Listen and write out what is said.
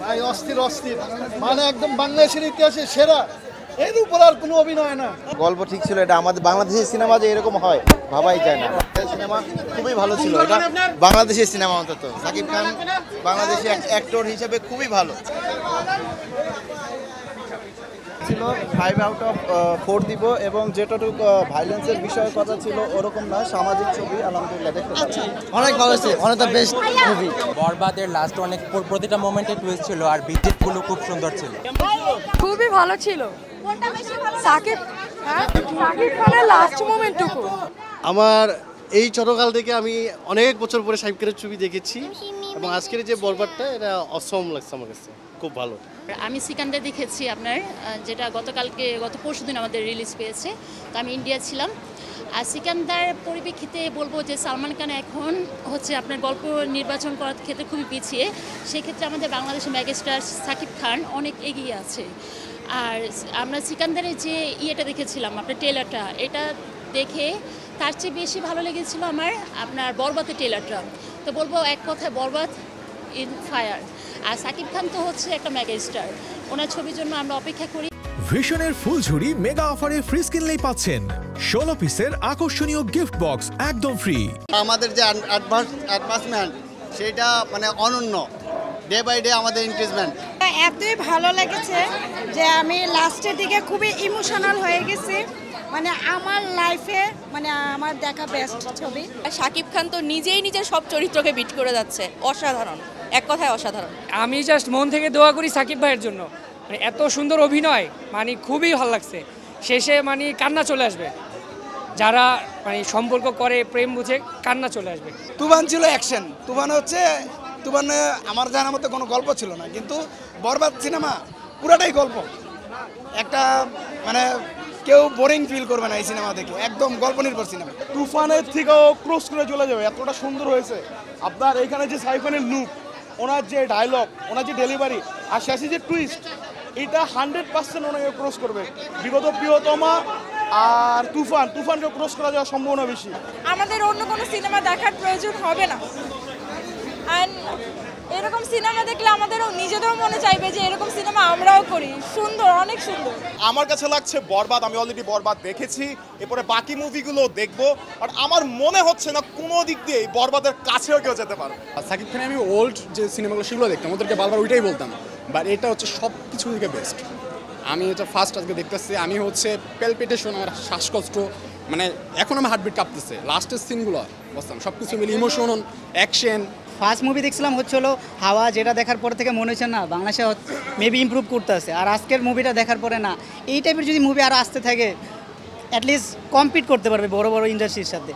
ভাই অস্থির অস্থির, মানে একদম বাংলাদেশের ইতিহাসে সেরা, এর উপর আর কোনো অভিনয় না। গল্প ঠিক ছিল, এটা আমাদের বাংলাদেশের সিনেমা যে এরকম হয় ভাবাই যায় না। সিনেমা খুবই ভালো ছিল, এটা বাংলাদেশের সিনেমা অন্তত। সাকিব খান বাংলাদেশি অ্যাক্টর হিসেবে খুবই ভালো ছিল। 5 আউট অফ 4 দিব, এবং যেটুকু ভাইলেন্সের বিষয়ের কথা ছিল ওরকম না, সামাজিক ছবি আলহামদুলিল্লাহ দেখতে পাচ্ছি। অনেক ভালো ছিল, অনেক দ্য বেস্ট মুভি। বরবাদের লাস্ট অনেক প্রতিটা মোমেন্টে টুইস্ট ছিল, আর বিজিটগুলো খুব সুন্দর ছিল। খুবই ভালো ছিল। সাকিব খানের লাস্ট মোমেন্টটুকু আমার এই ছোটকাল থেকে আমি অনেক বছর পরে সাকিব খানের ছবি দেখেছি, এবং আজকের যে বরবাদটা এটা অসম লাগছে আমার কাছে, খুব ভালো। আমি সিকান্দার দেখেছি আপনার, যেটা গত পরশুদিন আমাদের রিলিজ পেয়েছে। তো আমি ইন্ডিয়া ছিলাম। আর সিকান্দার পরিপ্রেক্ষিতে বলবো যে সালমান খান এখন হচ্ছে আপনার গল্প নির্বাচন করার ক্ষেত্রে খুবই পিছিয়ে। সেক্ষেত্রে আমাদের বাংলাদেশের মেগাস্টার সাকিব খান অনেক এগিয়ে আছে। আর আমরা সিকান্দারের যে ইয়েটা দেখেছিলাম আপনার ট্রেলারটা, এটা দেখে তার চেয়ে বেশি ভালো লেগেছিল আমার আপনার বরবাদের ট্রেলারটা। তো বলবো এক কথায় বরবাদ ইন ফায়ার। আর সাকিব খান তো হচ্ছে একটা মেগা স্টার, ওনার ছবির জন্য আমরা অপেক্ষা করি। ভিশনের ফুলঝুরি মেগা অফারে ফ্রিজ কিনলেই পাচ্ছেন 16 পিসের আকর্ষণীয় গিফট বক্স একদম ফ্রি। আমাদের যে অ্যাডভান্সমেন্ট সেটা মানে অনন্য, ডে বাই ডে আমাদের ইনক্রিজমেন্ট। এতই ভালো লেগেছে যে আমি লাস্টের দিকে খুবই ইমোশনাল হয়ে গেছি। মানে আমার লাইফে মানে আমার দেখা বেস্ট ছবি। শাকিব খান তো নিজের সব চরিত্রকে বিট করে যাচ্ছে, অসাধারণ, এক কথায় অসাধারণ। আমি জাস্ট মন থেকে দোয়া করি সাকিব ভাইয়ের জন্য, মানে এত সুন্দর অভিনয়, মানে খুবই ভালো লাগছে। শেষে মানে কান্না চলে আসবে, যারা মানে সম্পর্ক করে প্রেম বুঝে কান্না চলে আসবে। তুফান ছিল অ্যাকশন, তুফানে আমার জানার মতো কোনো গল্প ছিল না, কিন্তু বরবাদ সিনেমা পুরাটাই গল্প। একটা মানে কেউ বোরিং ফিল করবে না এই সিনেমা দেখে, একদম গল্প নির্ভর সিনেমা। তুফানের থেকেও ক্রস করে চলে যাবে, এতটা সুন্দর হয়েছে। আপনার এখানে যে সাকিব খানের লুক, ওনার যে ডায়লগ, ওনার যে ডেলিভারি, আর শেষে যে টুইস্ট, এটা 100% ওনাকে ক্রস করবে। বিগত প্রিয়তমা আর তুফানকে ক্রস করা যাওয়ার সম্ভাবনা বেশি। আমাদের অন্য কোনো সিনেমা দেখার প্রয়োজন হবে না। অ্যান্ড এরকম সিনেমা দেখলে আমাদেরও নিজেদেরও মনে চাইবে যে এরকম সিনেমা আমরাও করি। সুন্দর, অনেক সুন্দর। আমার কাছে লাগছে বরবাদ, আমি অলরেডি বরবাদ দেখেছি, এরপরে বাকি মুভিগুলো দেখবো। আর আমার মনে হচ্ছে না কোনো দিক দিয়ে বরবাদের কাছেও কেউ যেতে পারবে। সাকিব খানে আমি ওল্ড যে সিনেমাগুলো সেগুলো দেখতাম, ওদেরকে বারবার ওইটাই বলতাম, বাট এটা হচ্ছে সব কিছু থেকে বেস্ট। আমি এটা ফার্স্ট আজকে দেখতেছি, আমি হচ্ছে পেলপিটেশন, আমার শ্বাসকষ্ট, মানে এখন আমার হার্টবিট কাঁপতেছে। লাস্টের সিনগুলো বুঝতাম, সব কিছু মিলে ইমোশন, অ্যাকশন। ফার্স্ট মুভি দেখছিলাম হচ্ছে হলো হাওয়া, যেটা দেখার পর থেকে মনে হচ্ছে না বাংলাদেশে মেবি ইমপ্রুভ করতে আছে। আর আজকের মুভিটা দেখার পরে না, এই টাইপের যদি মুভি আরও আসতে থাকে, অ্যাটলিস্ট কম্পিট করতে পারবে বড় বড় ইন্ডাস্ট্রির সাথে।